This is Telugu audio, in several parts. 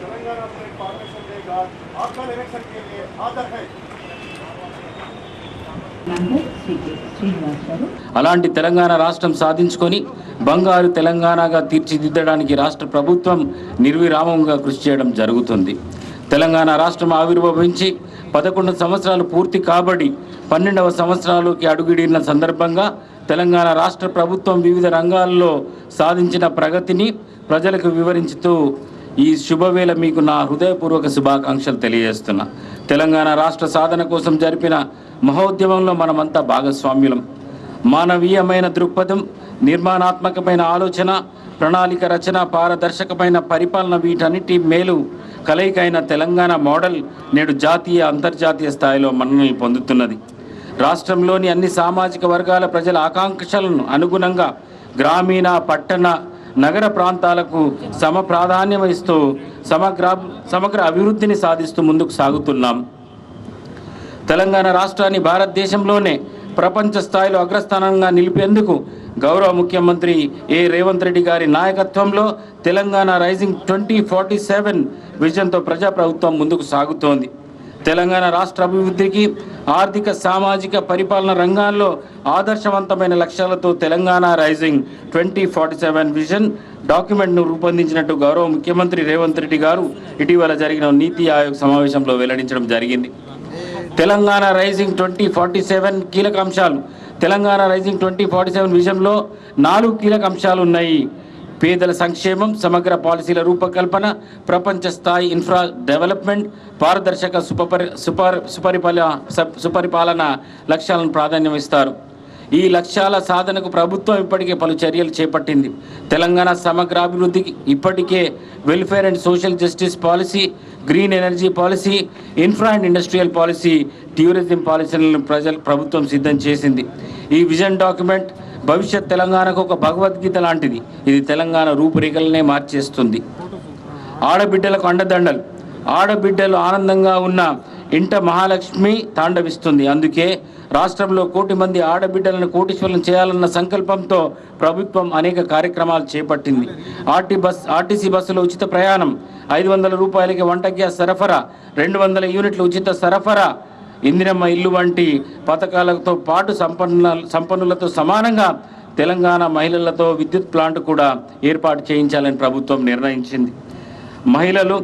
तेलंगाना स्टेट फॉर्मेशन देगा आपका इलेक्शन के लिए हाजिर है। అలాంటి తెలంగాణ రాష్ట్రం సాధించుకొని బంగారు తెలంగాణగా తీర్చిదిద్దడానికి రాష్ట్ర ప్రభుత్వం నిర్విరామంగా కృషి చేయడం జరుగుతుంది. తెలంగాణ రాష్ట్రం ఆవిర్భవించి 11 సంవత్సరాలు పూర్తి కాబడి 12వ సంవత్సరాలకి అడుగుడిన సందర్భంగా తెలంగాణ రాష్ట్ర ప్రభుత్వం వివిధ రంగాల్లో సాధించిన ప్రగతిని ప్రజలకు వివరించుతూ ఈ శుభవేళ మీకు నా హృదయపూర్వక శుభాకాంక్షలు తెలియజేస్తున్నా. తెలంగాణ రాష్ట్ర సాధన కోసం జరిపిన మహోద్యమంలో మనమంతా భాగస్వామ్యులం. మానవీయమైన దృక్పథం, నిర్మాణాత్మకమైన ఆలోచన, ప్రణాళిక రచన, పారదర్శకమైన పరిపాలన వీటన్నిటి మేలు కలయికైన తెలంగాణ మోడల్ నేడు జాతీయ అంతర్జాతీయ స్థాయిలో మన్ననలు పొందుతున్నది. రాష్ట్రంలోని అన్ని సామాజిక వర్గాల ప్రజల ఆకాంక్షలను అనుగుణంగా గ్రామీణ, పట్టణ, నగర ప్రాంతాలకు సమ ప్రాధాన్యం ఇస్తూ సమగ్ర అభివృద్ధిని సాధిస్తూ ముందుకు సాగుతున్నాం. తెలంగాణ రాష్ట్రాన్ని భారతదేశంలోనే ప్రపంచ స్థాయిలో అగ్రస్థానంగా నిలిపేందుకు గౌరవ ముఖ్యమంత్రి రేవంత్ రెడ్డి గారి నాయకత్వంలో తెలంగాణ రైజింగ్ 2047 విజన్తో ప్రజాప్రభుత్వం ముందుకు సాగుతోంది. తెలంగాణ రాష్ట్ర అభివృద్ధికి ఆర్థిక, సామాజిక, పరిపాలన రంగాల్లో ఆదర్శవంతమైన లక్ష్యాలతో తెలంగాణ రైజింగ్ 2047 విజన్ డాక్యుమెంట్ను రూపొందించినట్టు గౌరవ ముఖ్యమంత్రి రేవంత్ రెడ్డి గారు ఇటీవల జరిగిన నీతి ఆయోగ్ సమావేశంలో వెల్లడించడం జరిగింది. తెలంగాణ రైజింగ్ 2047 కీలక అంశాలు. తెలంగాణ రైజింగ్ 2047 విజన్లో 4 కీలక అంశాలు ఉన్నాయి. పేదల సంక్షేమం, సమగ్ర పాలసీల రూపకల్పన, ప్రపంచ స్థాయి ఇన్ఫ్రా డెవలప్మెంట్, పారదర్శక సుపరిపాలన లక్ష్యాలను ప్రాధాన్యం ఇస్తారు. ఈ లక్ష్యాల సాధనకు ప్రభుత్వం ఇప్పటికే పలు చర్యలు చేపట్టింది. తెలంగాణ సమగ్రాభివృద్ధికి ఇప్పటికే welfare and social justice policy, green energy policy, infra and industrial policy, tourism పాలసీలను ప్రభుత్వం సిద్ధం చేసింది. ఈ విజన్ డాక్యుమెంట్ భవిష్యత్ తెలంగాణకు ఒక భగవద్గీత లాంటిది. ఇది తెలంగాణ రూపురేఖలనే మార్చేస్తుంది. ఆడబిడ్డలకు అండదండలు. ఆడబిడ్డలు ఆనందంగా ఉన్న ఇంట మహాలక్ష్మి తాండవిస్తుంది. అందుకే రాష్ట్రంలో 1 కోటి మంది ఆడబిడ్డలను కోటీశ్వరులను చేయాలన్న సంకల్పంతో ప్రభుత్వం అనేక కార్యక్రమాలు చేపట్టింది. ఆర్టీసీ బస్సులో ఉచిత ప్రయాణం, 500 రూపాయలకి వంట గ్యాస్ సరఫరా, 200 యూనిట్ల ఉచిత సరఫరా, ఇందిరమ్మ ఇల్లు వంటి పథకాలతో పాటు సంపన్నులతో సమానంగా తెలంగాణ మహిళలతో విద్యుత్ ప్లాంట్ కూడా ఏర్పాటు చేయించాలని ప్రభుత్వం నిర్ణయించింది. మహిళలు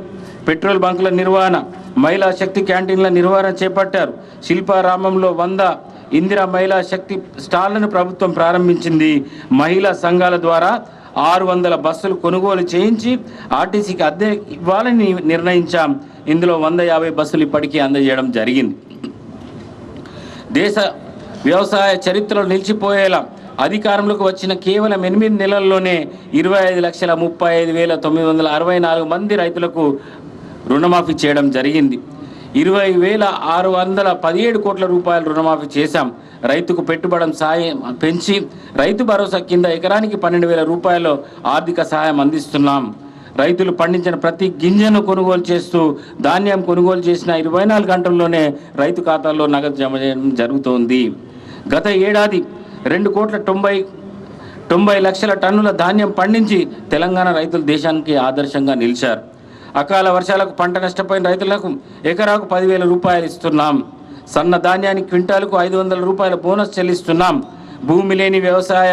పెట్రోల్ బంకుల నిర్వహణ, మహిళా శక్తి క్యాంటీన్ల నిర్వహణ చేపట్టారు. శిల్పారామంలో 100 ఇందిరా మహిళా శక్తి స్టాళ్లను ప్రభుత్వం ప్రారంభించింది. మహిళా సంఘాల ద్వారా 600 బస్సులు కొనుగోలు చేయించి ఆర్టీసీకి అద్దె ఇవ్వాలని నిర్ణయించాం. ఇందులో 150 బస్సులు ఇప్పటికీ అందజేయడం జరిగింది. దేశ వ్యవసాయ చరిత్రలో నిలిచిపోయేలా అధికారంలోకి వచ్చిన కేవలం 8 నెలల్లోనే 25,35,964 మంది రైతులకు రుణమాఫీ చేయడం జరిగింది. 20,617 కోట్ల రూపాయలు రుణమాఫీ చేశాం. రైతుకు పెట్టుబడి సాయం పెంచి రైతు భరోసా కింద ఎకరానికి 12,000 రూపాయలు ఆర్థిక సహాయం అందిస్తున్నాం. రైతులు పండించిన ప్రతి గింజను కొనుగోలు చేస్తూ ధాన్యం కొనుగోలు చేసిన 24 గంటల్లోనే రైతు ఖాతాల్లో నగదు జమ చేయడం జరుగుతోంది. గత ఏడాది 2,90 లక్షల టన్నుల ధాన్యం పండించి తెలంగాణ రైతులు దేశానికి ఆదర్శంగా నిలిచారు. అకాల వర్షాలకు పంట నష్టపోయిన రైతులకు ఎకరాకు 10,000 రూపాయలు ఇస్తున్నాం. సన్న ధాన్యానికి క్వింటాలకు 500 రూపాయల బోనస్ చెల్లిస్తున్నాం. భూమి లేని వ్యవసాయ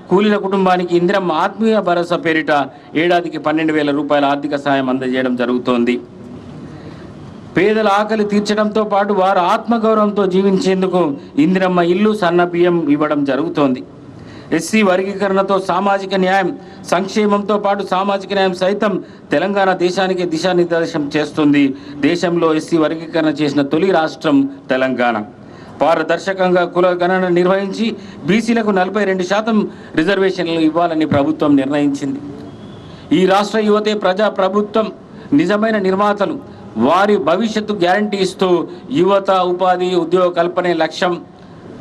కూలీల కుటుంబానికి ఇందిరమ్మ ఆత్మీయ భరోసా పేరిట ఏడాదికి 12,000 రూపాయల ఆర్థిక సాయం అందజేయడం జరుగుతోంది. పేదల ఆకలి తీర్చడంతో పాటు వారు ఆత్మగౌరవంతో జీవించేందుకు ఇందిరమ్మ ఇల్లు, సన్న బియ్యం ఇవ్వడం జరుగుతోంది. ఎస్సీ వర్గీకరణతో సామాజిక న్యాయం, సంక్షేమంతో పాటు సామాజిక న్యాయం సైతం తెలంగాణ దేశానికి దిశానిర్దేశం చేస్తుంది. దేశంలో ఎస్సీ వర్గీకరణ చేసిన తొలి రాష్ట్రం తెలంగాణ. పారదర్శకంగా కుల గణన నిర్వహించి బీసీలకు 42% రిజర్వేషన్లు ఇవ్వాలని ప్రభుత్వం నిర్ణయించింది. ఈ రాష్ట్ర యువతే ప్రజా ప్రభుత్వం నిజమైన నిర్మాతలు. వారి భవిష్యత్తు గ్యారంటీ ఇస్తూ యువత ఉపాధి, ఉద్యోగ కల్పనే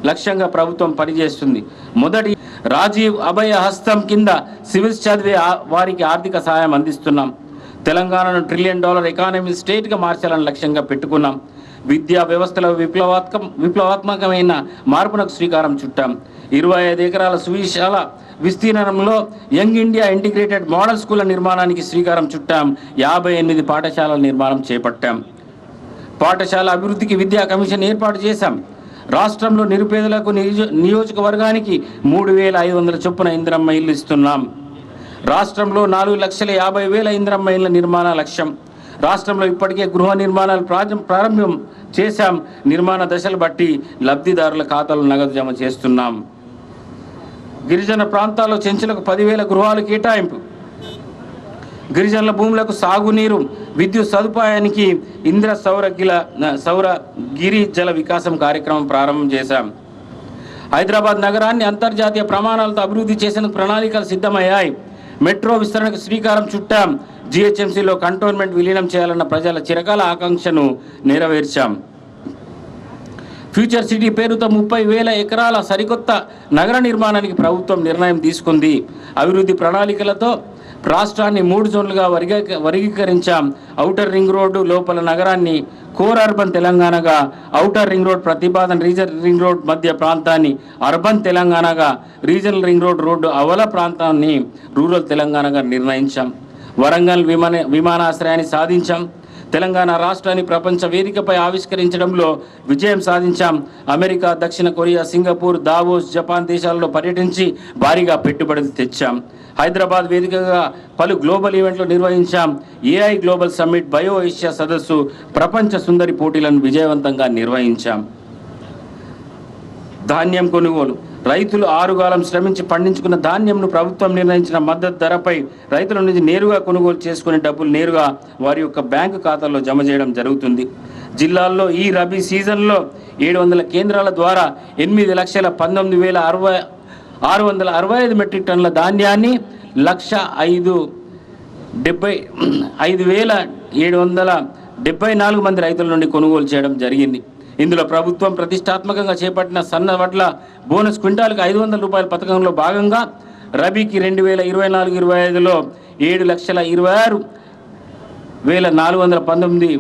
లక్ష్యంగా ప్రభుత్వం పనిచేస్తుంది. మొదటి రాజీవ్ అభయ హస్తం కింద సివిల్స్ చదివే వారికి ఆర్థిక సహాయం అందిస్తున్నాం. తెలంగాణను $1 ట్రిలియన్ ఎకానమీ స్టేట్గా మార్చాలని లక్ష్యంగా పెట్టుకున్నాం. విద్యా వ్యవస్థలో విప్లవాత్మకమైన మార్పునకు శ్రీకారం చుట్టాం. 25 ఎకరాల సువిశాల విస్తీర్ణంలో యంగ్ ఇండియా ఇంటిగ్రేటెడ్ మోడల్ స్కూళ్ల నిర్మాణానికి శ్రీకారం చుట్టాం. 58 పాఠశాలల నిర్మాణం చేపట్టాం. పాఠశాల అభివృద్ధికి విద్యా కమిషన్ ఏర్పాటు చేశాం. రాష్ట్రంలో నిరుపేదలకు నియోజకవర్గానికి 3,500 చొప్పున ఇందిరమ్మ ఇల్లు ఇస్తున్నాం. రాష్ట్రంలో 4,50,000 ఇందిరమ్మ ఇళ్ల నిర్మాణ లక్ష్యం. రాష్ట్రంలో ఇప్పటికే గృహ నిర్మాణాలు ప్రారంభం చేశాం. నిర్మాణ దశలు బట్టి లబ్ధిదారుల ఖాతాలో నగదు జమ చేస్తున్నాం. గిరిజన ప్రాంతాల్లో చెంచులకు 10,000 గృహాలు కేటాయింపు. గిరిజనుల భూములకు సాగునీరు, విద్యుత్ సదుపాయానికి ఇంద్ర సౌర గిరి జల వికాసం కార్యక్రమం ప్రారంభం చేశాం. హైదరాబాద్ నగరాన్ని అంతర్జాతీయ ప్రమాణాలతో అభివృద్ధి చేసేందుకు ప్రణాళికలు సిద్ధమయ్యాయి. మెట్రో విస్తరణకు శ్రీకారం చుట్టాం. జిహెచ్ఎంసీలో కంటోన్మెంట్ విలీనం చేయాలన్న ప్రజల చిరకాల ఆకాంక్షను నెరవేర్చాం. ఫ్యూచర్ సిటీ పేరుతో 30,000 ఎకరాల సరికొత్త నగర నిర్మాణానికి ప్రభుత్వం నిర్ణయం తీసుకుంది. అభివృద్ధి ప్రణాళికలతో రాష్ట్రాన్ని 3 జోన్లుగా వర్గీకరించాం. ఔటర్ రింగ్ రోడ్డు లోపల నగరాన్ని కోర్ అర్బన్ తెలంగాణగా, ఔటర్ రింగ్ రోడ్ ప్రతిపాదన రీజనల్ రింగ్ రోడ్ మధ్య ప్రాంతాన్ని అర్బన్ తెలంగాణగా, రీజనల్ రింగ్ రోడ్డు అవల ప్రాంతాన్ని రూరల్ తెలంగాణగా నిర్ణయించాం. వరంగల్ విమానాశ్రయాన్ని సాధించాం. తెలంగాణ రాష్ట్రాన్ని ప్రపంచ వేదికపై ఆవిష్కరించడంలో విజయం సాధించాం. అమెరికా, దక్షిణ కొరియా, సింగపూర్, దావోస్, జపాన్ దేశాలలో పర్యటించి భారీగా పెట్టుబడులు తెచ్చాం. హైదరాబాద్ వేదికగా పలు గ్లోబల్ ఈవెంట్లు నిర్వహించాం. AI global summit, bio Asia సదస్సు, ప్రపంచ సుందరి పోటీలను విజయవంతంగా నిర్వహించాం. ధాన్యం కొనుగోలు. రైతులు ఆరుగాలం శ్రమించి పండించుకున్న ధాన్యంను ప్రభుత్వం నిర్ణయించిన మద్దతు ధరపై రైతుల నుంచి నేరుగా కొనుగోలు చేసుకునే డబ్బులు నేరుగా వారి యొక్క బ్యాంకు ఖాతాల్లో జమ చేయడం జరుగుతుంది. జిల్లాల్లో ఈ రబీ సీజన్లో 700 కేంద్రాల ద్వారా 8,19,665 మెట్రిక్ టన్నుల ధాన్యాన్ని 1,05,774 మంది రైతుల నుండి కొనుగోలు చేయడం జరిగింది. ఇందులో ప్రభుత్వం ప్రతిష్టాత్మకంగా చేపట్టిన సన్న వడ్ల బోనస్ క్వింటాల్కి 500 రూపాయల పథకంలో భాగంగా రబీకి 2024-25లో 7,26,419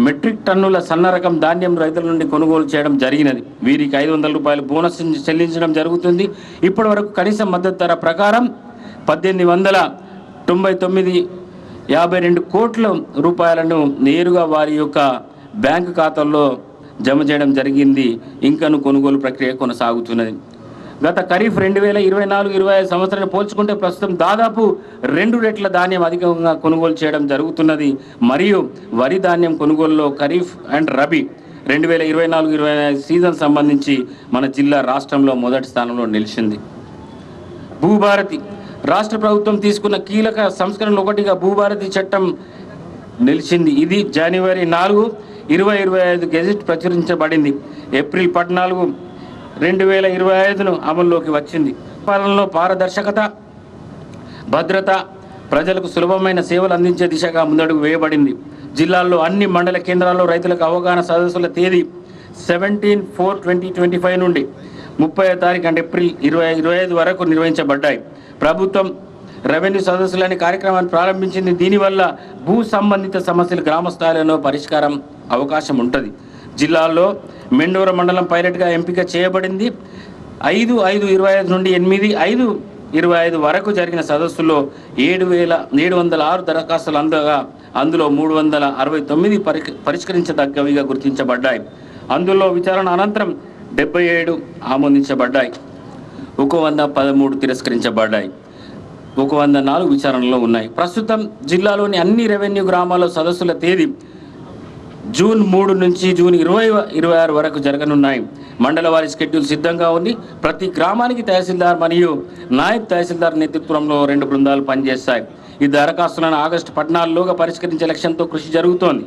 మెట్రిక్ టన్నుల సన్న రకం ధాన్యం రైతుల నుండి కొనుగోలు చేయడం జరిగినది. వీరికి 500 రూపాయల బోనస్ చెల్లించడం జరుగుతుంది. ఇప్పటి వరకు కనీస మద్దతు ధర ప్రకారం 1,899.52 కోట్ల రూపాయలను నేరుగా వారి యొక్క బ్యాంకు ఖాతాల్లో జమ చేయడం జరిగింది. ఇంకను కొనుగోలు ప్రక్రియ కొనసాగుతున్నది. గత ఖరీఫ్ 2024-25 సంవత్సరాన్ని పోల్చుకుంటే ప్రస్తుతం దాదాపు 2 రెట్ల ధాన్యం అధికంగా కొనుగోలు చేయడం జరుగుతున్నది. మరియు వరి ధాన్యం కొనుగోలులో ఖరీఫ్ అండ్ రబీ 2024-25 సీజన్ సంబంధించి మన జిల్లా రాష్ట్రంలో మొదటి స్థానంలో నిలిచింది. భూభారతి. రాష్ట్ర ప్రభుత్వం తీసుకున్న కీలక సంస్కరణలు ఒకటిగా భూభారతి చట్టం నిలిచింది. ఇది జనవరి 4, 2025 గెజెట్ ప్రచురించబడింది. ఏప్రిల్ 14, 2025 అమల్లోకి వచ్చింది. పాలనలో పారదర్శకత, భద్రత, ప్రజలకు సులభమైన సేవలు అందించే దిశగా ముందడుగు వేయబడింది. జిల్లాల్లో అన్ని మండల కేంద్రాల్లో రైతులకు అవగాహన సదస్సుల తేదీ 17/4/2025 నుండి 30వ తారీఖు అంటే ఏప్రిల్ 2025 వరకు నిర్వహించబడ్డాయి. ప్రభుత్వం రెవెన్యూ సదస్సులని కార్యక్రమాన్ని ప్రారంభించింది. దీనివల్ల భూ సంబంధిత సమస్యలు గ్రామ స్థాయిలో పరిష్కారం అవకాశం ఉంటుంది. జిల్లాల్లో మెండోర మండలం పైలట్గా ఎంపిక చేయబడింది. 5/5/25 నుండి 8/5/25 వరకు జరిగిన సదస్సులో 7,706 దరఖాస్తులు అందగా అందులో 369 పరిష్కరించదగ్గవిగా గుర్తించబడ్డాయి. అందులో విచారణ అనంతరం 77 ఆమోదించబడ్డాయి. 113 తిరస్కరించబడ్డాయి. 104 విచారణలో ఉన్నాయి. ప్రస్తుతం జిల్లాలోని అన్ని రెవెన్యూ గ్రామాల్లో సదస్సుల తేదీ జూన్ 3 నుంచి జూన్ 20-26 వరకు జరగనున్నాయి. మండల వారి షెడ్యూల్ సిద్ధంగా ఉంది. ప్రతి గ్రామానికి తహసీల్దార్ మరియు నాయబ్ తహసీల్దార్ నేతృత్వంలో 2 బృందాలు పనిచేస్తాయి. ఈ దరఖాస్తులను ఆగస్టు 14లోగా పరిష్కరించే లక్ష్యంతో కృషి జరుగుతోంది.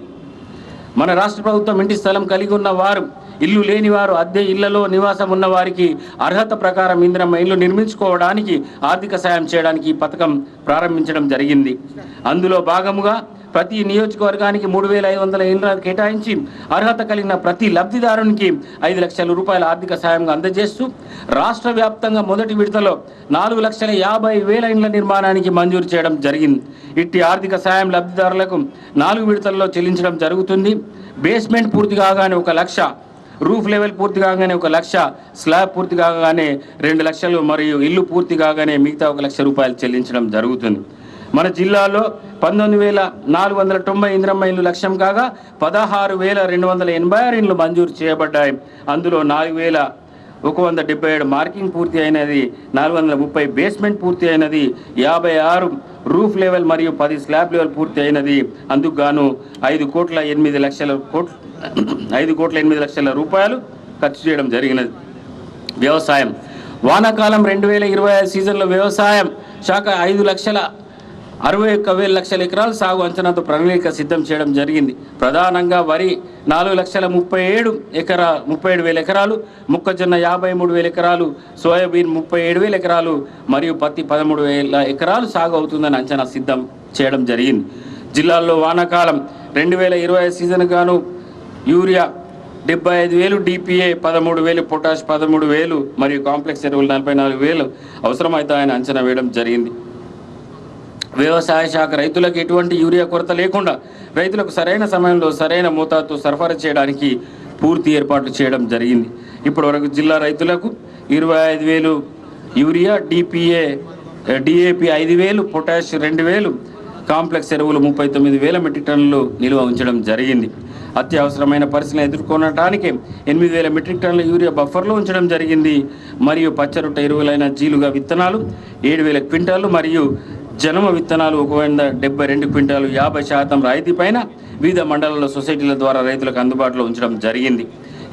మన రాష్ట్ర ప్రభుత్వం ఇంటి స్థలం కలిగి ఉన్న వారు, ఇల్లు లేని వారు, అద్దె ఇళ్లలో నివాసం ఉన్న వారికి అర్హత ప్రకారం ఇందిరమ్మ ఇల్లు నిర్మించుకోవడానికి ఆర్థిక సాయం చేయడానికి ఈ పథకం ప్రారంభించడం జరిగింది. అందులో భాగముగా ప్రతి నియోజకవర్గానికి 3,500 ఇళ్లను కేటాయించి అర్హత కలిగిన ప్రతి లబ్ధిదారునికి 5 లక్షల రూపాయల ఆర్థిక సాయంగా అందజేస్తూ రాష్ట్ర వ్యాప్తంగా మొదటి విడతలో 4,50,000 ఇళ్ల నిర్మాణానికి మంజూరు చేయడం జరిగింది. ఇట్టి ఆర్థిక సాయం లబ్ధిదారులకు 4 విడతల్లో చెల్లించడం జరుగుతుంది. బేస్మెంట్ పూర్తి కాగానే 1 లక్ష, రూఫ్ లెవెల్ పూర్తి కాగానే 1 లక్ష, స్లాబ్ పూర్తి కాగానే 2 లక్షలు మరియు ఇల్లు పూర్తి కాగానే మిగతా 1 లక్ష రూపాయలు చెల్లించడం జరుగుతుంది. మన జిల్లాలో 19,490 ఇందిరమ్మ ఇల్లు లక్ష్యం కాగా 16,286 ఇండ్లు మంజూరు చేయబడ్డాయి. అందులో 4,177 మార్కింగ్ పూర్తి అయినది, 430 బేస్మెంట్ పూర్తి అయినది, 56 రూఫ్ లెవెల్ మరియు 10 స్లాబ్ లెవెల్ పూర్తి అయినది. అందుకు గాను 5,8 లక్షల రూపాయలు ఖర్చు చేయడం జరిగినది. వ్యవసాయం వానాకాలం 2025 సీజన్లో వ్యవసాయం శాఖ 5,61,000 ఎకరాలు సాగు అంచనాతో ప్రణాళిక సిద్ధం చేయడం జరిగింది. ప్రధానంగా వరి 4,37,000 ఎకరాలు, మొక్కజొన్న 53,000 ఎకరాలు, సోయాబీన్ 37,000 ఎకరాలు మరియు పత్తి 13,000 ఎకరాలు సాగు అవుతుందని అంచనా సిద్ధం చేయడం జరిగింది. జిల్లాల్లో వానాకాలం 2025 సీజన్ గాను యూరియా 75,000, డిపిఏ 13,000, పొటాష్ 13,000 మరియు కాంప్లెక్స్ ఎరువులు 44,000 అవసరమవుతాయని అంచనా వేయడం జరిగింది. వ్యవసాయ శాఖ రైతులకు ఎటువంటి యూరియా కొరత లేకుండా రైతులకు సరైన సమయంలో సరైన మోతాదుతో సరఫరా చేయడానికి పూర్తి ఏర్పాట్లు చేయడం జరిగింది. ఇప్పటివరకు జిల్లా రైతులకు 25,000 యూరియా, డిఏపి 5,000, పొటాష్ 2,000, కాంప్లెక్స్ ఎరువులు 39,000 మెట్రిక్ టన్నులు నిల్వ ఉంచడం జరిగింది. అత్యవసరమైన పరిస్థితులను ఎదుర్కొనడానికి 8,000 మెట్రిక్ టన్నుల యూరియా బఫర్లో ఉంచడం జరిగింది. మరియు పచ్చరొట్ట ఎరువులైన జీలుగా విత్తనాలు 7,000 క్వింటాలు మరియు జనుమ విత్తనాలు 172 క్వింటాలు 50% రాయితీ పైన వివిధ మండలాల సొసైటీల ద్వారా రైతులకు అందుబాటులో ఉంచడం జరిగింది.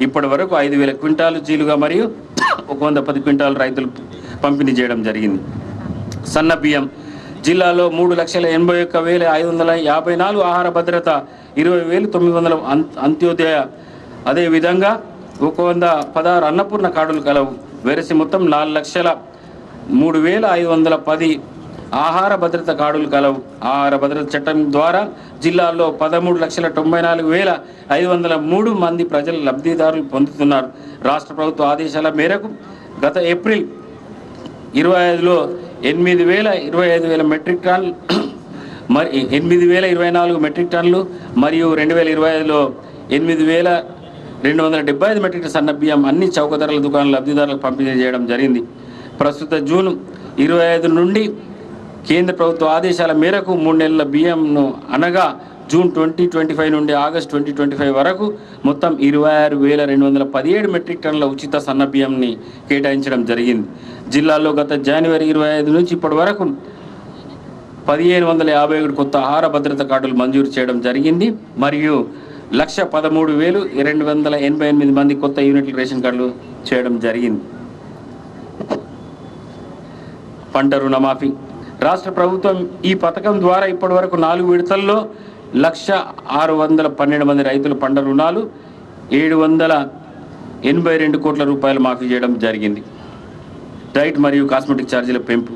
ఇప్పటి వరకు 5,000 క్వింటాలు జీలుగా మరియు 110 క్వింటాలు రైతులు పంపిణీ చేయడం జరిగింది. సన్న బియ్యం జిల్లాలో 3,81,554 ఆహార భద్రత, 20,900 అంత్యోదయ, అదేవిధంగా 116 అన్నపూర్ణ కార్డులు కలవు. వెరసి మొత్తం 4,03,510 ఆహార భద్రత కార్డులు కలవు. ఆహార భద్రత చట్టం ద్వారా జిల్లాలో 13,94,503 మంది ప్రజలు లబ్ధిదారులు పొందుతున్నారు. రాష్ట్ర ప్రభుత్వ ఆదేశాల మేరకు గత ఏప్రిల్ 25లో 8,025 మెట్రిక్ టన్నులు 8,024 మెట్రిక్ టన్నులు మరియు 2025లో 8,275 మెట్రిక్ టన్ సన్న బియ్యం అన్ని చౌక ధరల దుకాణాల లబ్ధిదారులకు పంపిణీ చేయడం జరిగింది. ప్రస్తుత జూన్ 25 నుండి కేంద్ర ప్రభుత్వ ఆదేశాల మేరకు 3 నెలల బియ్యంను అనగా జూన్ 2025 నుండి ఆగస్టు 2025 వరకు మొత్తం 26,217 మెట్రిక్ టన్నుల ఉచిత సన్న బియ్యంని కేటాయించడం జరిగింది. జిల్లాలో గత జనవరి 25 నుంచి ఇప్పటి వరకు 1,551 కొత్త ఆహార భద్రత కార్డులు మంజూరు చేయడం జరిగింది మరియు 1,13,288 మంది కొత్త యూనిట్ల రేషన్ కార్డులు చేయడం జరిగింది. పంట రుణమాఫీ రాష్ట్ర ప్రభుత్వం ఈ పథకం ద్వారా ఇప్పటి వరకు 4 విడతల్లో 1,612 మంది రైతులు పంట రుణాలు 782 కోట్ల రూపాయలు మాఫీ చేయడం జరిగింది. డైట్ మరియు కాస్మెటిక్ ఛార్జీల పెంపు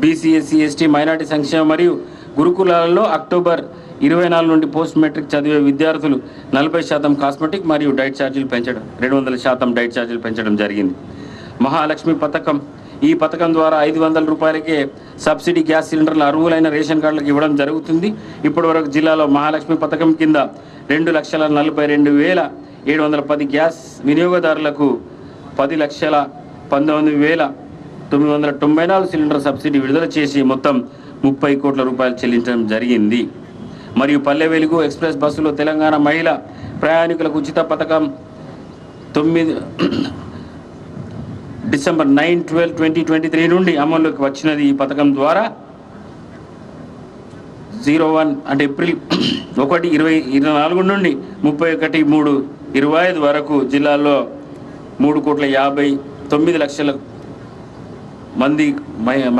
బీసీ, ఎస్సీ, ఎస్టీ, మైనార్టీ సంక్షేమ మరియు గురుకులాలలో అక్టోబర్ 24 నుండి పోస్ట్ మెట్రిక్ చదివే విద్యార్థులు 40% కాస్మెటిక్ మరియు డైట్ ఛార్జీలు పెంచడం, 200% డైట్ ఛార్జీలు పెంచడం జరిగింది. మహాలక్ష్మి పథకం ఈ పథకం ద్వారా 500 రూపాయలకే సబ్సిడీ గ్యాస్ సిలిండర్లు అర్హులైన రేషన్ కార్డులకు ఇవ్వడం జరుగుతుంది. ఇప్పటివరకు జిల్లాలో మహాలక్ష్మి పథకం కింద 2,42,710 గ్యాస్ వినియోగదారులకు 10,19,994 సిలిండర్ సబ్సిడీ విడుదల చేసి మొత్తం 30 కోట్ల రూపాయలు చెల్లించడం జరిగింది. మరియు పల్లె వెలుగు ఎక్స్ప్రెస్ బస్సులో తెలంగాణ మహిళా ప్రయాణికులకు ఉచిత పథకం డిసెంబర్ 9/12/2023 నుండి అమల్లోకి వచ్చినది. ఈ పథకం ద్వారా 01 అంటే ఏప్రిల్ 1/2024 నుండి 31/3/25 వరకు జిల్లాలో 3,59,00,000 మంది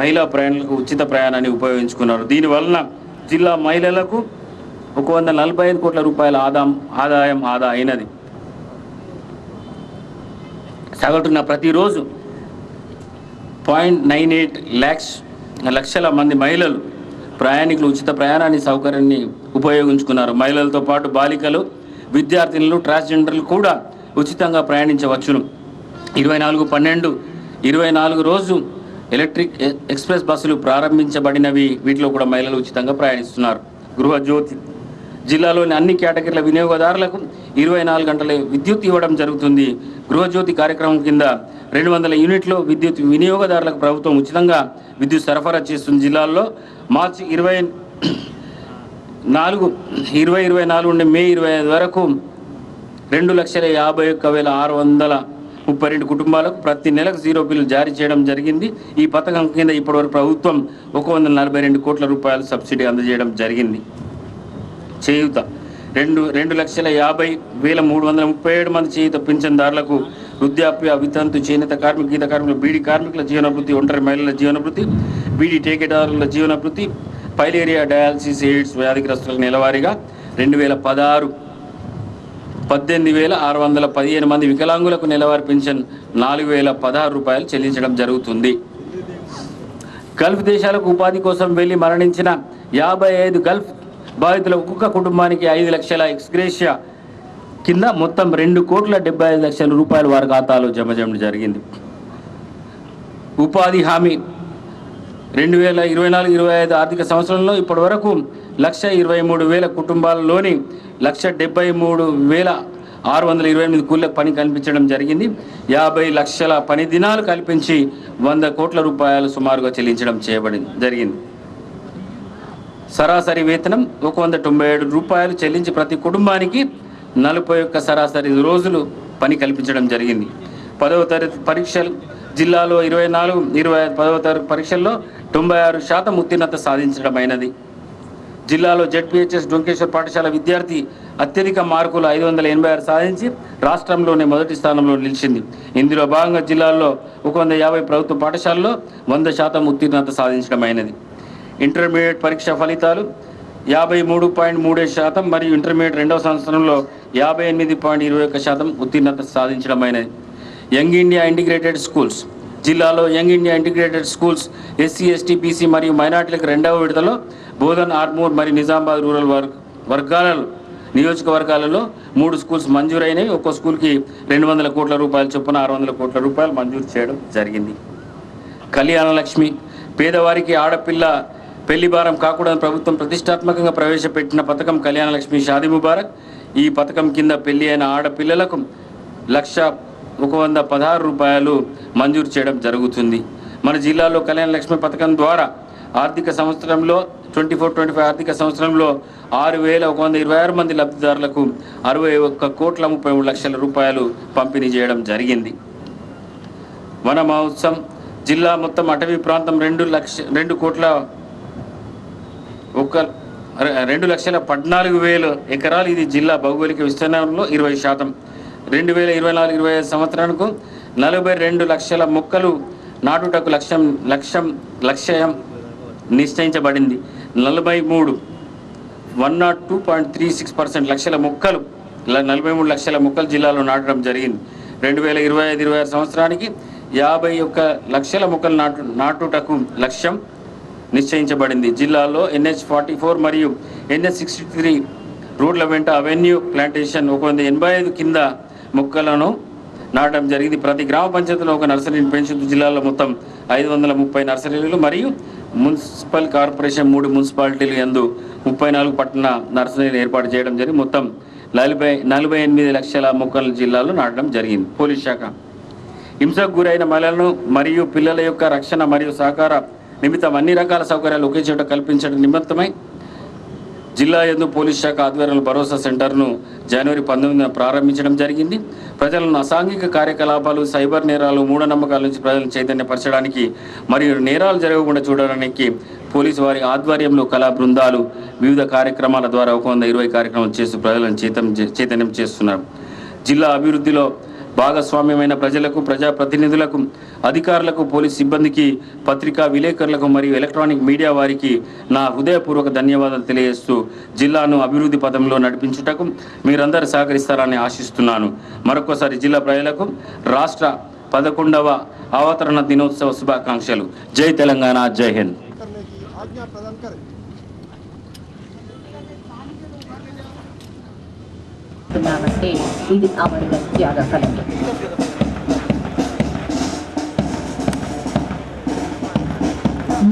మహిళా ప్రయాణికులకు ఉచిత ప్రయాణాన్ని ఉపయోగించుకున్నారు. దీనివలన జిల్లా మహిళలకు 145 కోట్ల రూపాయల ఆదాయం అయినది. సగటున ప్రతిరోజు 0.98 లక్షల మంది మహిళలు ప్రయాణికులు ఉచిత ప్రయాణాన్ని సౌకర్యాన్ని ఉపయోగించుకున్నారు. మహిళలతో పాటు బాలికలు, విద్యార్థినులు, ట్రాన్స్జెండర్లు కూడా ఉచితంగా ప్రయాణించవచ్చును. 24/12/24 రోజు ఎలక్ట్రిక్ ఎక్స్ప్రెస్ బస్సులు ప్రారంభించబడినవి. వీటిలో కూడా మహిళలు ఉచితంగా ప్రయాణిస్తున్నారు. గృహజ్యోతి జిల్లాలోని అన్ని కేటగిరీల వినియోగదారులకు 24 గంటల విద్యుత్ ఇవ్వడం జరుగుతుంది. గృహజ్యోతి కార్యక్రమం కింద 200 యూనిట్లు విద్యుత్ వినియోగదారులకు ప్రభుత్వం ఉచితంగా విద్యుత్ సరఫరా చేస్తుంది. జిల్లాల్లో మార్చి 2024 నుండి మే 25 వరకు 2,51,632 కుటుంబాలకు ప్రతి నెలకు 0 బిల్లు జారీ చేయడం జరిగింది. ఈ పథకం కింద ఇప్పటివరకు ప్రభుత్వం 142 కోట్ల రూపాయలు సబ్సిడీ అందజేయడం జరిగింది. చేయూత 2,50,337 మంది చేయూత పింఛన్దారులకు వృద్ధాప్య, వితంతు, చేనేత కార్మిక, గీత కార్మికుల, బీడీ కార్మికుల జీవనభృతి, ఒంటరి మహిళల జీవనభృతి, బీడీ టేకేదారుల జీవనభృతి, పైలేరియా, డయాలసిస్, ఎయిడ్స్ వ్యాధిగ్రస్తులకు నెలవారీగా 2016 18,615 మంది వికలాంగులకు నెలవారీ పెన్షన్ 4,016 రూపాయలు చెల్లించడం జరుగుతుంది. గల్ఫ్ దేశాలకు ఉపాధి కోసం వెళ్లి మరణించిన 55 గల్ఫ్ బాధితుల ఒక్కొక్క కుటుంబానికి 5 లక్షల ఎక్స్గ్రేషియా కింద మొత్తం 2,75 లక్షల రూపాయలు వారి ఖాతాలో జమ చేయడం జరిగింది. ఉపాధి హామీ 2024-25 ఆర్థిక సంవత్సరంలో ఇప్పటి వరకు 1,23,000 కుటుంబాలలోని 1,73,628 కూలీలకు పని కల్పించడం జరిగింది. 50 లక్షల పని దినాలు కల్పించి 100 కోట్ల రూపాయలు సుమారుగా చెల్లించడం జరిగింది. సరాసరి వేతనం 197 రూపాయలు చెల్లించి ప్రతి కుటుంబానికి 41 సరాసరి రోజులు పని కల్పించడం జరిగింది. 10వ తరగతి పరీక్షలు జిల్లాలో 24-25 10వ తరగతి పరీక్షల్లో 96% ఉత్తీర్ణత సాధించడమైనది. జిల్లాలో జెడ్పీహెచ్ఎస్ డొంకేశ్వర్ పాఠశాల విద్యార్థి అత్యధిక మార్కులు 586 సాధించి రాష్ట్రంలోనే మొదటి స్థానంలో నిలిచింది. ఇందులో భాగంగా జిల్లాలో 150 ప్రభుత్వ పాఠశాలలో 100% ఉత్తీర్ణత సాధించడమైనది. ఇంటర్మీడియట్ పరీక్ష ఫలితాలు 53.37% మరియు ఇంటర్మీడియట్ 2వ సంవత్సరంలో 58.21% ఉత్తీర్ణత సాధించడమైనది. యంగ్ ఇండియా ఇంటిగ్రేటెడ్ స్కూల్స్ జిల్లాలో young India integrated schools SC, ST, BC మరియు మైనార్టీలకు 2వ విడతలో బోధన్, ఆర్మూర్ మరియు నిజామాబాద్ రూరల్ నియోజకవర్గాలలో 3 స్కూల్స్ మంజూరైనవి. ఒక్కో స్కూల్కి 200 కోట్ల రూపాయల చొప్పున 600 కోట్ల రూపాయలు మంజూరు చేయడం జరిగింది. కళ్యాణ లక్ష్మి పేదవారికి ఆడపిల్ల పెళ్లి భారం కాకూడదని ప్రభుత్వం ప్రతిష్టాత్మకంగా ప్రవేశపెట్టిన పథకం కళ్యాణ లక్ష్మి షాదీ ముబారక్. ఈ పథకం కింద పెళ్లి అయిన ఆడపిల్లలకు 1,116 రూపాయలు మంజూరు చేయడం జరుగుతుంది. మన జిల్లాలో కళ్యాణ లక్ష్మి పథకం ద్వారా ఆర్థిక సంవత్సరంలో 24-25 ఆర్థిక సంవత్సరంలో 6,126 మంది లబ్ధిదారులకు 61,33 లక్షల రూపాయలు పంపిణీ చేయడం జరిగింది. వన మహోత్సవం జిల్లా మొత్తం అటవీ ప్రాంతం 2,14,000 ఎకరాలు. ఇది జిల్లా భౌగోళిక విస్తీర్ణంలో 20%. 2024-25 సంవత్సరానికి 42 లక్షల మొక్కలు నాటుటకు లక్ష్యం నిశ్చయించబడింది. 102.36% లక్షల మొక్కలు 43 లక్షల మొక్కలు జిల్లాలో నాటడం జరిగింది. 2025-26 సంవత్సరానికి 51 లక్షల మొక్కలు నాటుటకు లక్ష్యం నిశ్చయించబడింది. జిల్లాలో NH44 మరియు NH63 రోడ్ల వెంట అవెన్యూ ప్లాంటేషన్ 185 కింద మొక్కలను నాటడం జరిగింది. ప్రతి గ్రామ పంచాయతీలో ఒక నర్సరీని పెంచుతూ జిల్లాలో మొత్తం 530 నర్సరీలు మరియు మున్సిపల్ కార్పొరేషన్ 3 మున్సిపాలిటీలు యందు 34 పట్టణ నర్సరీలు ఏర్పాటు చేయడం జరిగింది. మొత్తం 48 లక్షల మొక్కలు జిల్లాలో నాటడం జరిగింది. పోలీస్ శాఖ హింసకు గురైన మహిళలను మరియు పిల్లల యొక్క రక్షణ మరియు సహకార నిమిత్తం అన్ని రకాల సౌకర్యాలు ఒకే చోట కల్పించడం నిమిత్తమై జిల్లా యందు పోలీస్ శాఖ ఆధ్వర్యంలో భరోసా సెంటర్ను జనవరి 19న ప్రారంభించడం జరిగింది. ప్రజలను అసాంఘిక కార్యకలాపాలు, సైబర్ నేరాలు, మూఢనమ్మకాల నుంచి ప్రజలను చైతన్యపరచడానికి మరియు నేరాలు జరగకుండా చూడడానికి పోలీసు వారి ఆధ్వర్యంలో కళా బృందాలు వివిధ కార్యక్రమాల ద్వారా 120 కార్యక్రమాలు చేస్తూ ప్రజలను చైతన్యం చేస్తున్నారు. జిల్లా అభివృద్ధిలో భాగస్వామ్యమైన ప్రజలకు, ప్రజాప్రతినిధులకు, అధికారులకు, పోలీస్ సిబ్బందికి, పత్రికా విలేకరులకు మరియు ఎలక్ట్రానిక్ మీడియా వారికి నా హృదయపూర్వక ధన్యవాదాలు తెలియజేస్తూ జిల్లాను అభివృద్ధి పథంలో నడిపించుటకు మీరందరూ సహకరిస్తారని ఆశిస్తున్నాను. మరొకసారి జిల్లా ప్రజలకు రాష్ట్ర 11వ అవతరణ దినోత్సవ శుభాకాంక్షలు. జై తెలంగాణ, జై హింద్. కాబట్టి ఇది అమరుల త్యాగ ఫలం.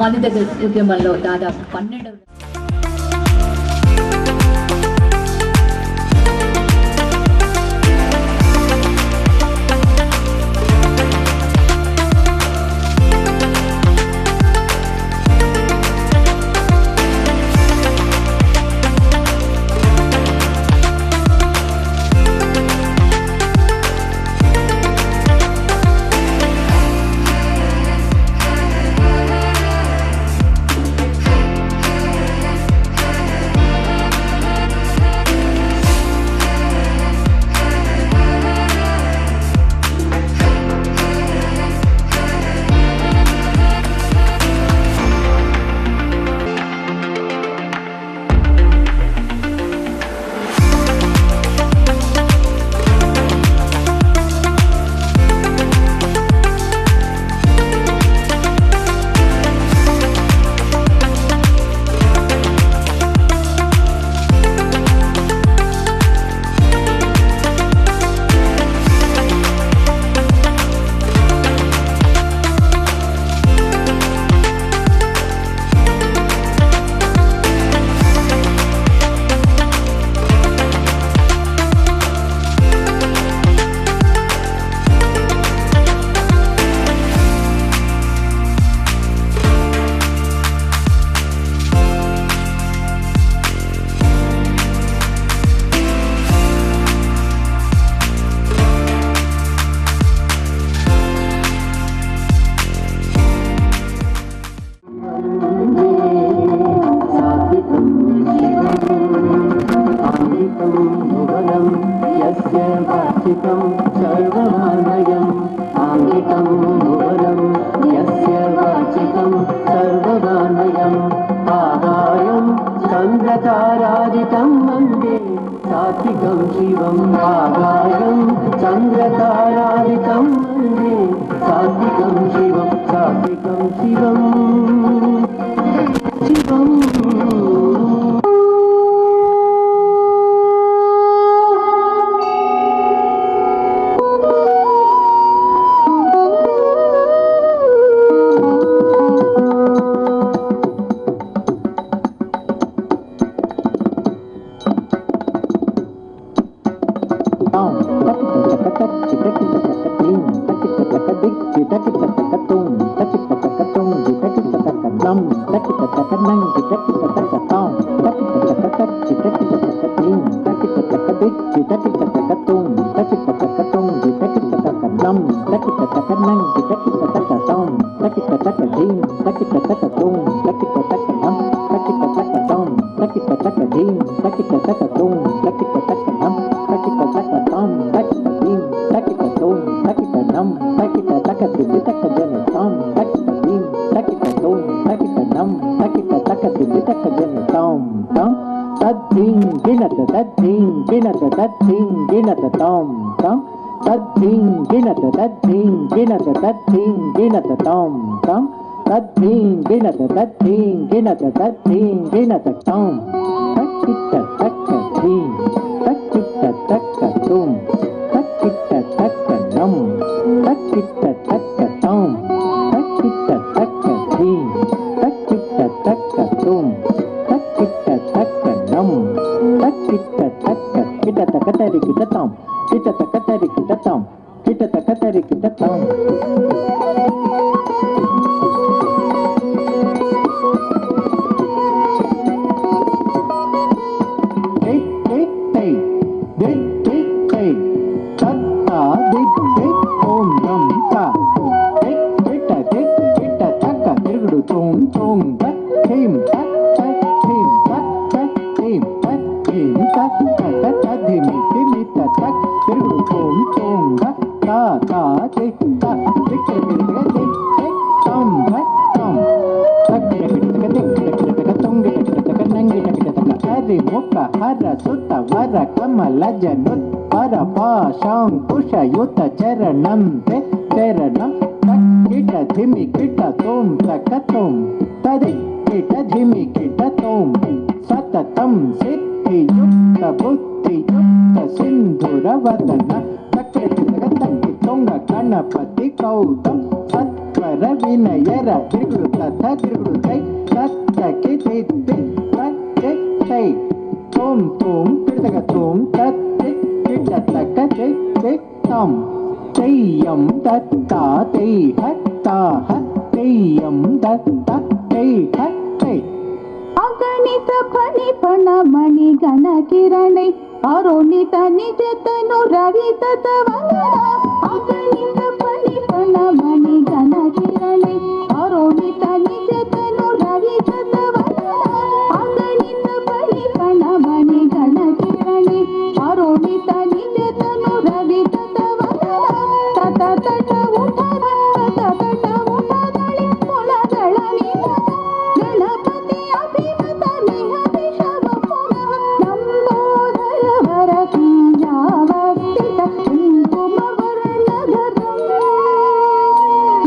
మలిదగ ఉద్యమంలో దాదాపు 12 वाचिकं सर्ववाङ्मयम् आङ्गिकं भुवनं यस्य वाचिकं सर्ववाङ्मयम् आहारं चन्द्रतारादितं वन्दे सात्विकं शिवम् आहारं चन्द्रतारादितं वन्दे सात्विकं शिवं सात्विकं शिवम् शिवम्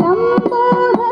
लंबोदर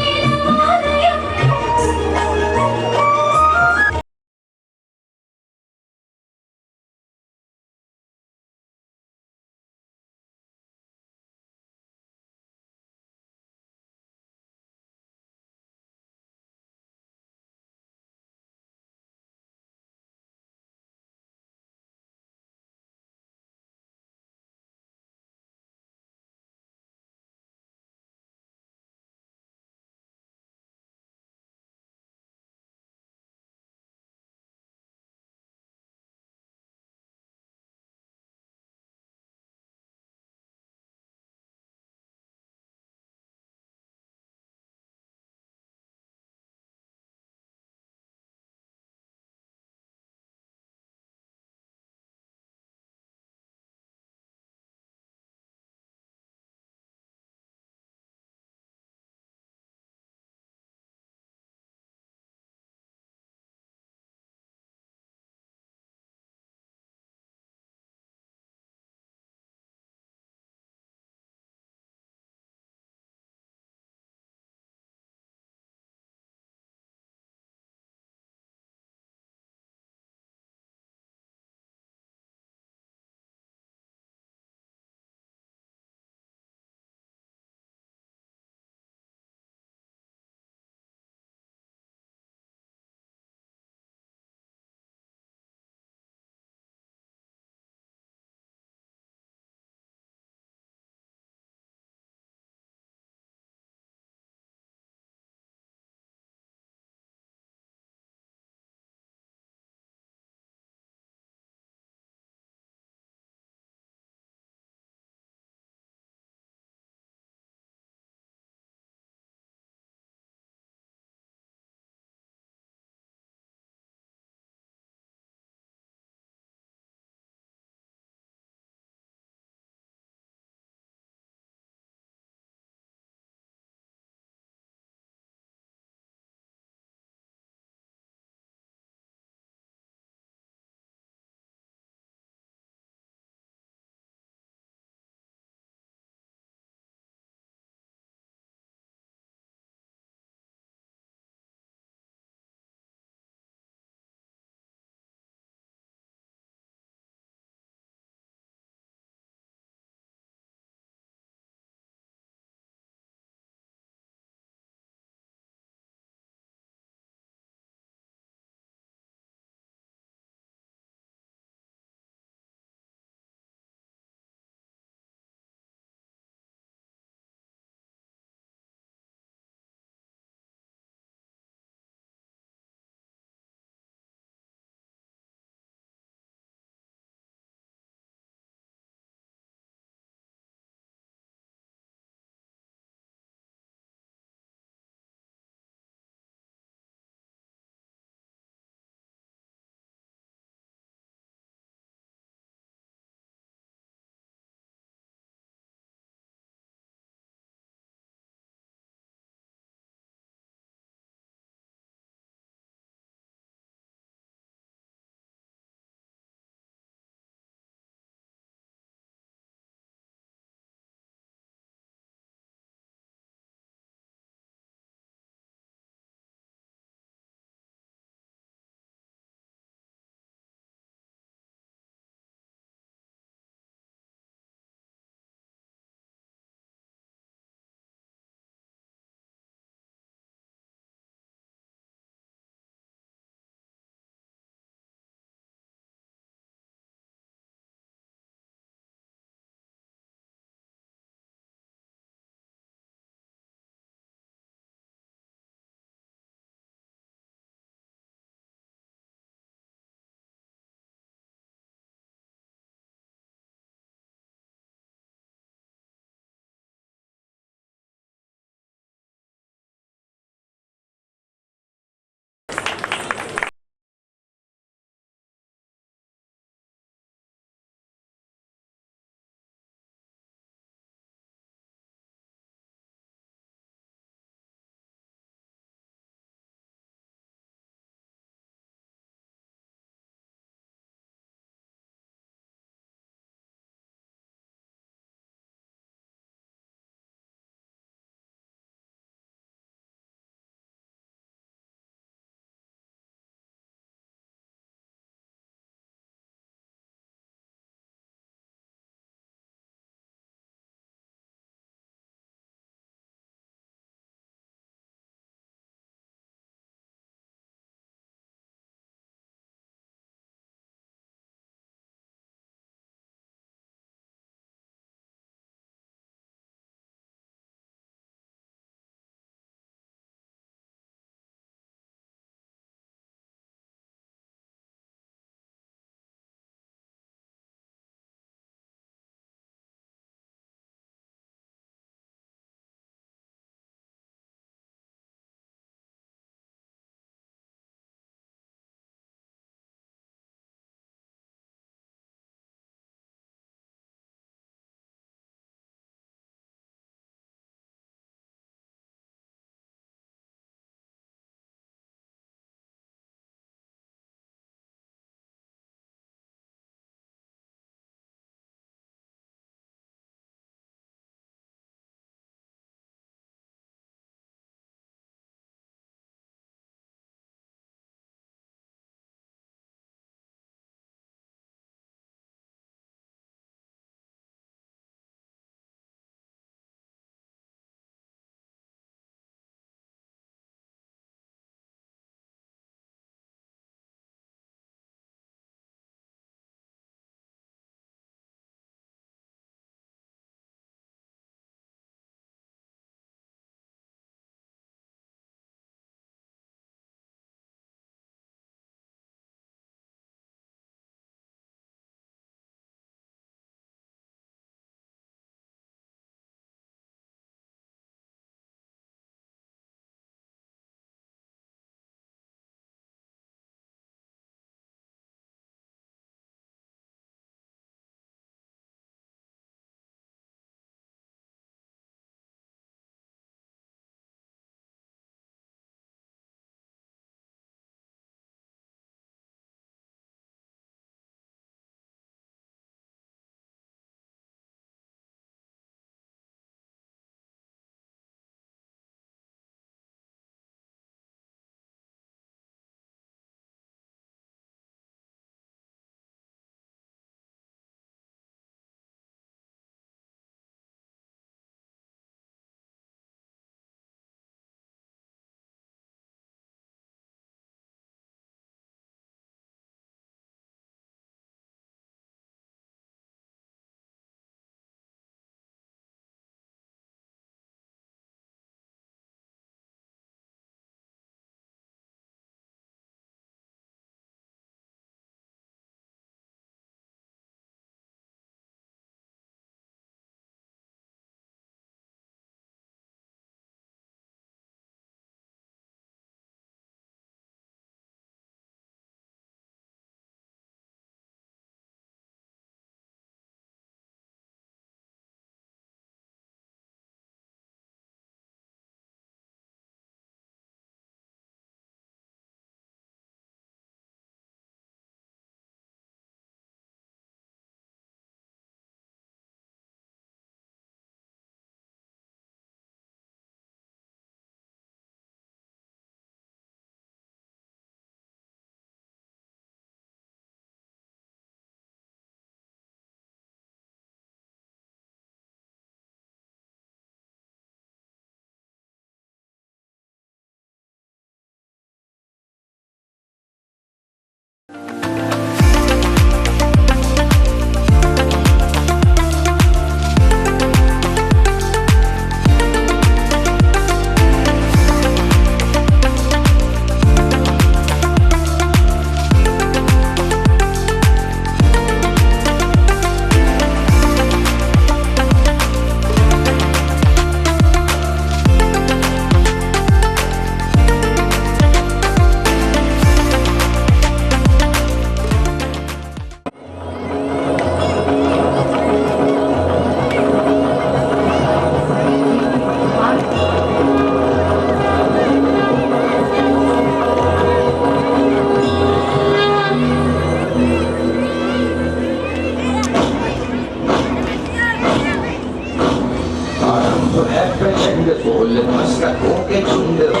प्रचंड बोल मस्तकों के झुंड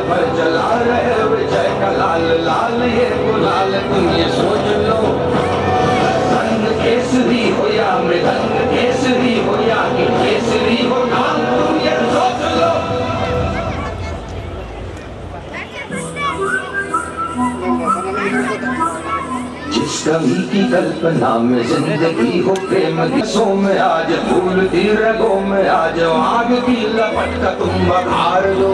पर जला रहे विजय का लाल लाल ये गुलाल तुम ये सोच लो रंग केसरी हो या मृदंग केसरी हो या कि केसरी हो नाम तुम ये सोच लो जिस कवि की कल्पना में जिंदगी हो प्रेम दिसों में आज फूलती रगों में आज आग की लपट का तुम बखार लो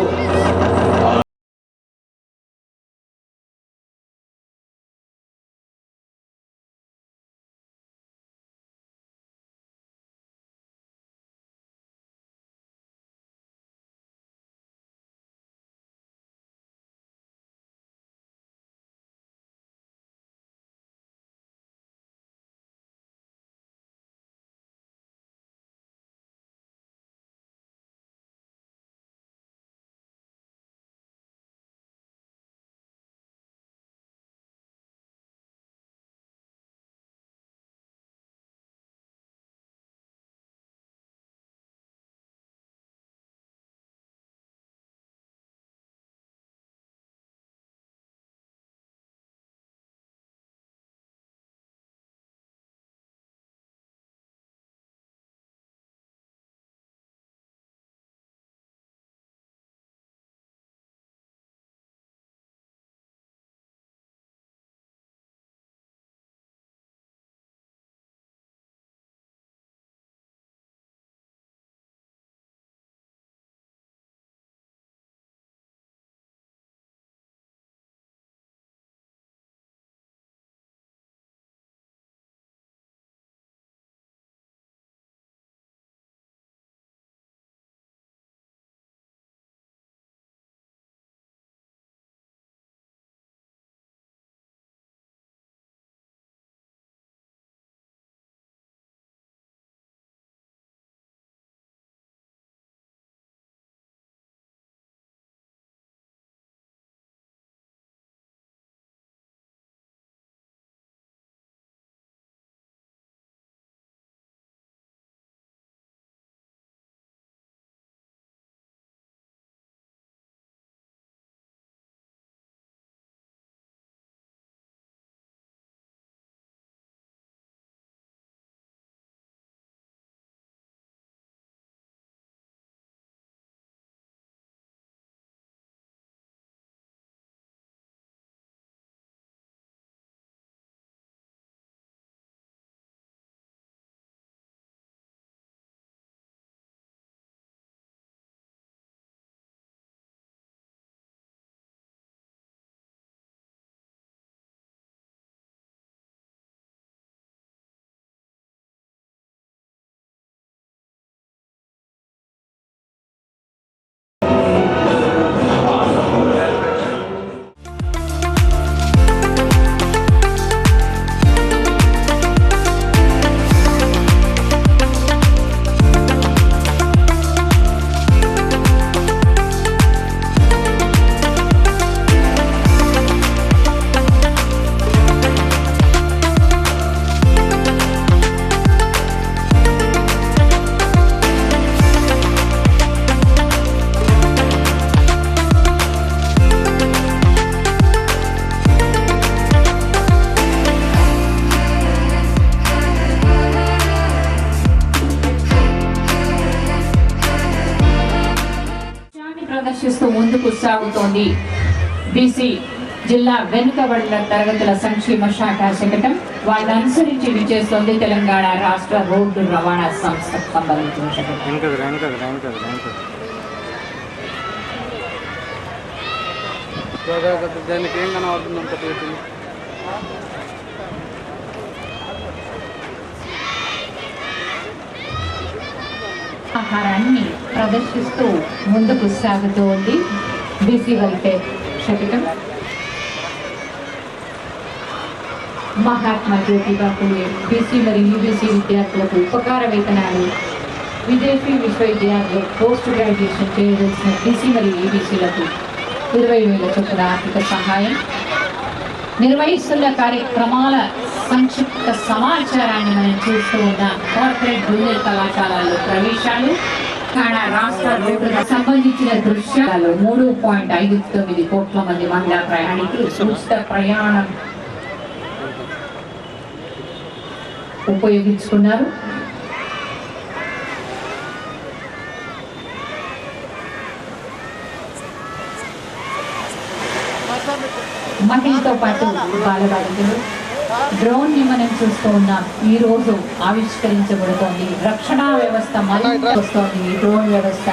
సాగుతోంది. బీసీ జిల్లా వెనుకబడిన తరగతుల సంక్షేమ శాఖ శకటం వాళ్ళని అనుసరించి విచ్చేస్తోంది తెలంగాణ రాష్ట్ర రోడ్డు రవాణా సంస్థకు సంబంధించిన శకటం. దానికి ఏం కనబడుతుందంత ఆహారాన్ని ప్రదర్శిస్తూ ముందుకు సాగుతూ ఉంది బీసీ వెల్ఫేర్ శకటం. మహాత్మా జ్యోతిబా ఫులే బీసీ మరియు యూబీసీ విద్యార్థులకు ఉపకార వేతనాలు, విదేశీ విశ్వవిద్యాలయాల్లో పోస్ట్ గ్రాడ్యుయేషన్ చేయవలసిన బీసీ మరియు ఈబీసీలకు 20,000 చొప్పున ఆర్థిక సహాయం, నిర్వహిస్తున్న కార్యక్రమాల సంక్షిప్త సమాచారాన్ని మనం చూస్తూ ఉన్న కార్పొరేట్ జూనియర్ కళాశాలల్లో ప్రవేశాలు, రాష్ట్ర రోడ్డుకు సంబంధించిన దృశ్యాలు 3.59 కోట్ల మంది మహిళా ప్రయాణికులు ఉచిత ప్రయాణం ఉపయోగించుకున్నారు. మహిళతో పాటు బాలబాలికలు డ్రోన్ ని మనం చూస్తూ ఉన్నాం. ఈ రోజు ఆవిష్కరించబడుతోంది. రక్షణ వ్యవస్థ మరింత వస్తోంది. ఈ డ్రోన్ వ్యవస్థ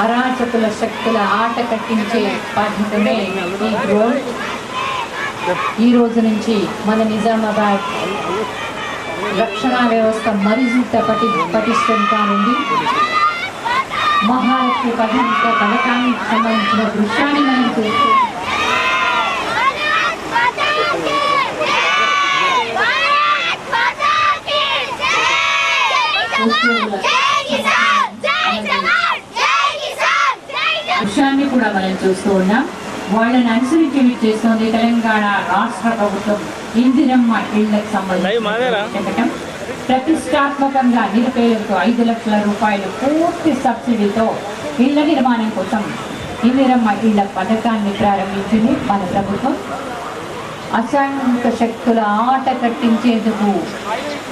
అరాచకుల శక్తుల ఆట కట్టించే పద్ధతినే ఈ డ్రోన్ ఈ రోజు నుంచి మన నిజామాబాద్ రక్షణ వ్యవస్థ మరింత పటిష్టం కానుంది. మహాలక్ష్మి పథకానికి సంబంధించిన దృశ్యాన్ని మనం చూస్తూ దృశ్యాన్ని కూడా మనం చూస్తూ ఉన్నాం. వాళ్ళని అనుసరించి చేస్తోంది తెలంగాణ రాష్ట్ర ప్రభుత్వం ఇందిరమ్మ ఇళ్లకు సంబంధించిన ప్రతిష్టాత్మకంగా నిరుపేదలకు 5 లక్షల రూపాయలు పూర్తి సబ్సిడీతో ఇళ్ల నిర్మాణం కోసం ఇందిరమ్మ ఇళ్ల పథకాన్ని ప్రారంభించింది మన ప్రభుత్వం. అసాంఘిక శక్తుల ఆట కట్టించేందుకు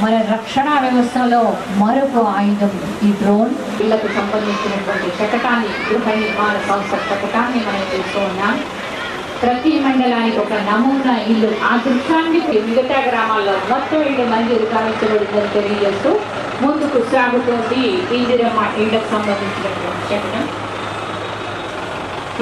మన రక్షణ వ్యవస్థలో మరొక ఆయుధం ఈ డ్రోన్. ఇళ్లకు సంబంధించినటువంటి శకటాన్ని, గృహ నిర్మాణ సంస్థ శకటాన్ని మనం చూస్తూ ఉన్నాం. ప్రతి మండలానికి ఒక నమూనా ఇల్లు. ఆ దృశ్యాన్ని మిగతా గ్రామాల్లో మొత్తం ఇల్లు మంజూరు కావించబడిందని తెలియజేస్తూ ముందుకు సాగుతోంది ఇందిరమ్మ ఇళ్లకు సంబంధించినటువంటి శకటం.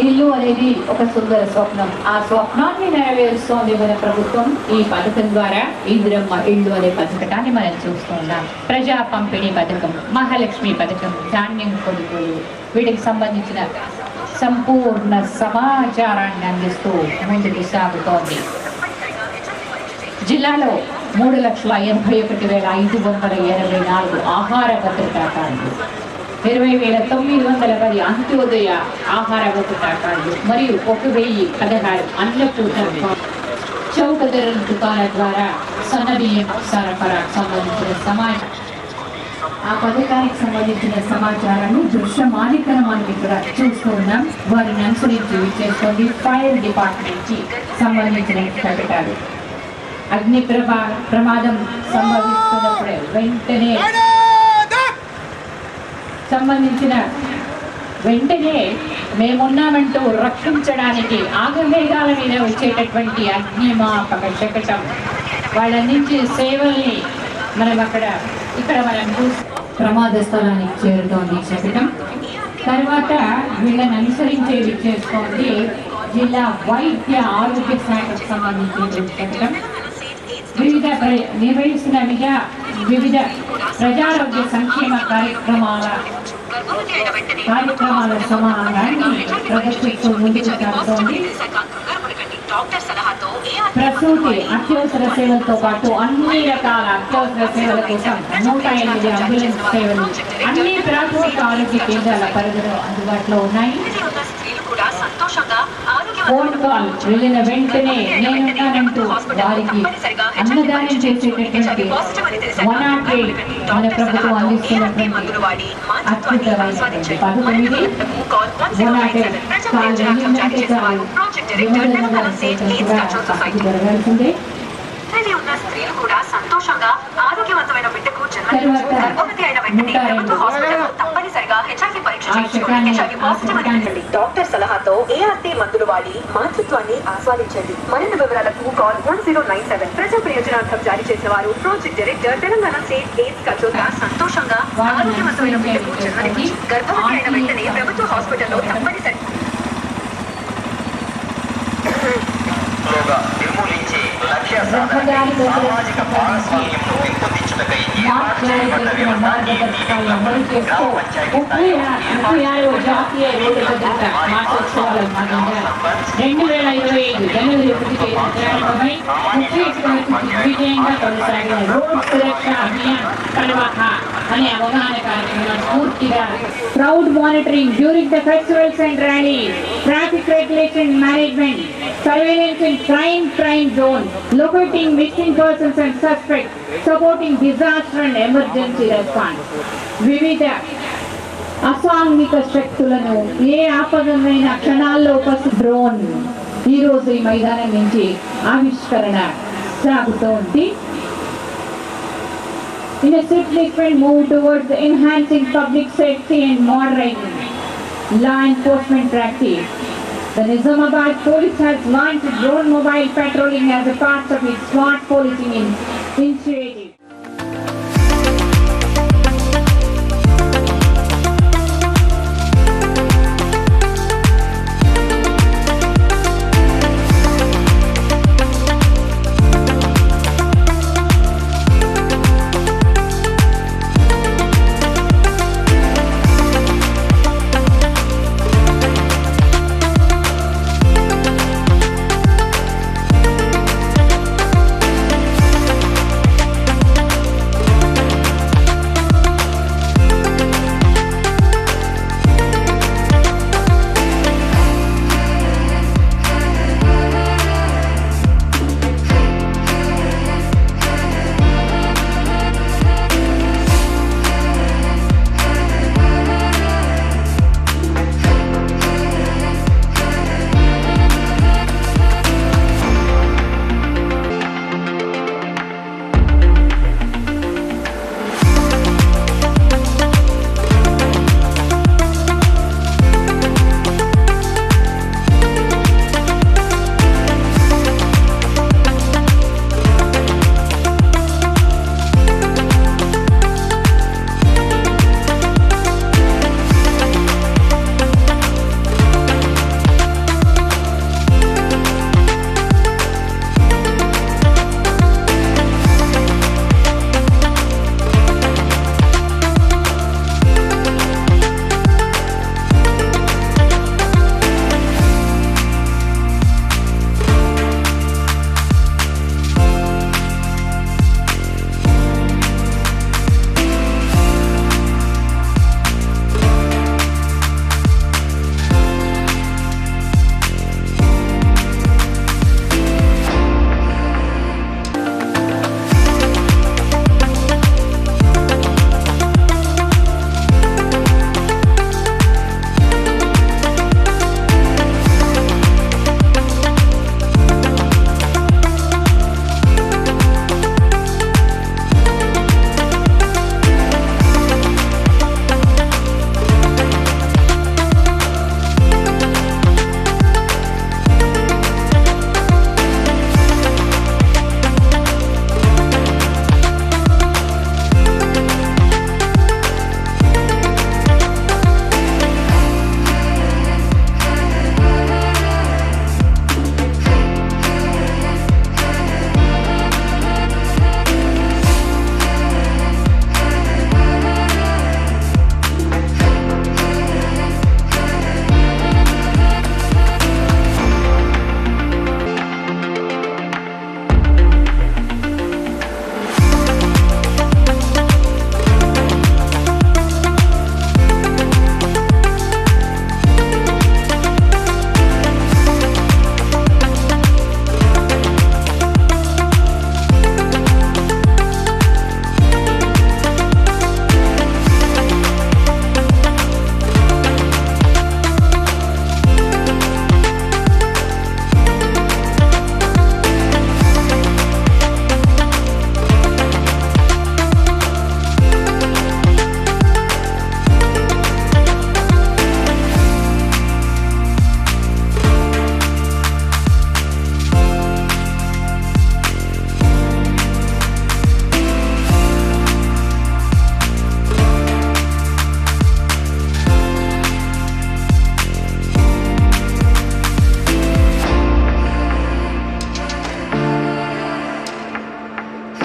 ఇల్లు అనేది ఒక సుందర స్వప్నం. ఆ స్వప్నాన్ని నెరవేరుస్తోంది మన ప్రభుత్వం ఈ పథకం ద్వారా. ఇందిరమ్మ ఇల్లు అనే పథకాన్ని మనం చూస్తున్నాం. ప్రజా పంపిణీ పథకం, మహాలక్ష్మి పథకం, ధాన్యం కొనుగోలు, వీటికి సంబంధించిన సంపూర్ణ సమాచారాన్ని అందిస్తూ ముందుకు సాగుతోంది. జిల్లాలో 3,81,584 ఆహార భద్రతా కార్డులు, 20,910 అంత్యోదయ ఆహార భద్రతా కార్డులు మరియు 1,016 అన్నపూర్ణ చౌక ధరల దుకాణాల ద్వారా సన్నబియ్యం సరఫరా సంబంధించిన సమాచారం. ఆ పథకానికి సంబంధించిన సమాచారాన్ని దృశ్యమానికరమాన్ని ఇక్కడ చూస్తూ ఉన్నాం. వారిని అనుసరించి చేసుకోండి. ఫైర్ డిపార్ట్మెంట్ కి సంబంధించిన కట్టడాలు. అగ్ని ప్రమాదం సంభవిస్తున్నప్పుడే వెంటనే మేమున్నామంటూ రక్షించడానికి ఆగమేఘాల మీద వచ్చేటటువంటి అగ్నిమాపక శకటం, వాళ్ళ నుంచి సేవల్ని మనం ఇక్కడ మనం ప్రమాద స్థలానికి చేరుతోంది శకటం. తర్వాత వీళ్ళని అనుసరించేది చేసుకోండి జిల్లా వైద్య ఆరోగ్య శాఖకు సంబంధించిన శకటం. నిర్వహిస్తున్న వివిధ ప్రజారోగ్య సంక్షేమ కార్యక్రమాల సమాహారాన్ని ప్రదర్శిస్తూ ముందుకు సాగుతోంది. ప్రసూతి అత్యవసర సేవలతో పాటు అన్ని రకాల అత్యవసర సేవల కోసం 108 అంబులెన్స్ సేవలు అన్ని ప్రాథమిక ఆరోగ్య కేంద్రాల పరిధిలో అందుబాటులో ఉన్నాయి. ఫోన్ కాల్ వెళ్ళిన వెంటనే నేనున్నానంటూ వారికి అన్నదానం చేసేటటువంటి 108 మన ప్రభుత్వం అందిస్తున్నటువంటి అద్భుతమైనటువంటి పథకం ఇది. 108 కాల్ వెళ్ళిందంటే చాలు జరగాల్సిందే. ఉన్న స్త్రీలు కూడా సంతోషంగా ఆరోగ్యవంతమైన బిడ్డకు జన్మ తర్వాత గర్భవతి అయిన వెంటనే ప్రభుత్వ హాస్పిటల్లో తప్పనిసరిగా హెచ్ఐవి పరీక్ష చేయించుకోండి. హెచ్ఐవి పాజిటివ్ అని డాక్టర్ సలహాతో ఏఆర్టీ మందులు వాడి మాతృత్వాన్ని ఆస్వాదించండి. మరిన్ని వివరాలకు కాల్ 1097. ప్రజా ప్రయోజనార్థం జారీ చేసిన వారు project director Telangana state AIDS control సంతోషంగా ఆరోగ్యవంతమైన బిడ్డకు జన్మనిచ్చి గర్భవతి అయిన వెంటనే ప్రభుత్వ హాస్పిటల్లో తప్పనిసరి నిర్మూలించే లక్ష్య సామాజిక భాగస్వామ్యంను పెంపొందించుటకై విజయంగా కొనసాగిన రోడ్ సురక్ష అభియాన్ కల్వాహ అనే అవగాహన కార్యక్రమం పూర్తిగా crowd monitoring during the festivals and rallies, traffic regulation management, surveillance in crime zone, locating missing persons and suspects, supporting disaster and emergency response. వివిధ అసాంఘిక శక్తులను ఏ ఆపదమైన క్షణాల్లో డ్రోన్ ఈ రోజు ఈ మైదానం నుంచి ఆవిష్కరణ సాగుతోంది. In a significant move towards enhancing public safety and moderating law enforcement practice, the Nizamabad Police has launched drone mobile patrolling as a part of its smart policing initiative.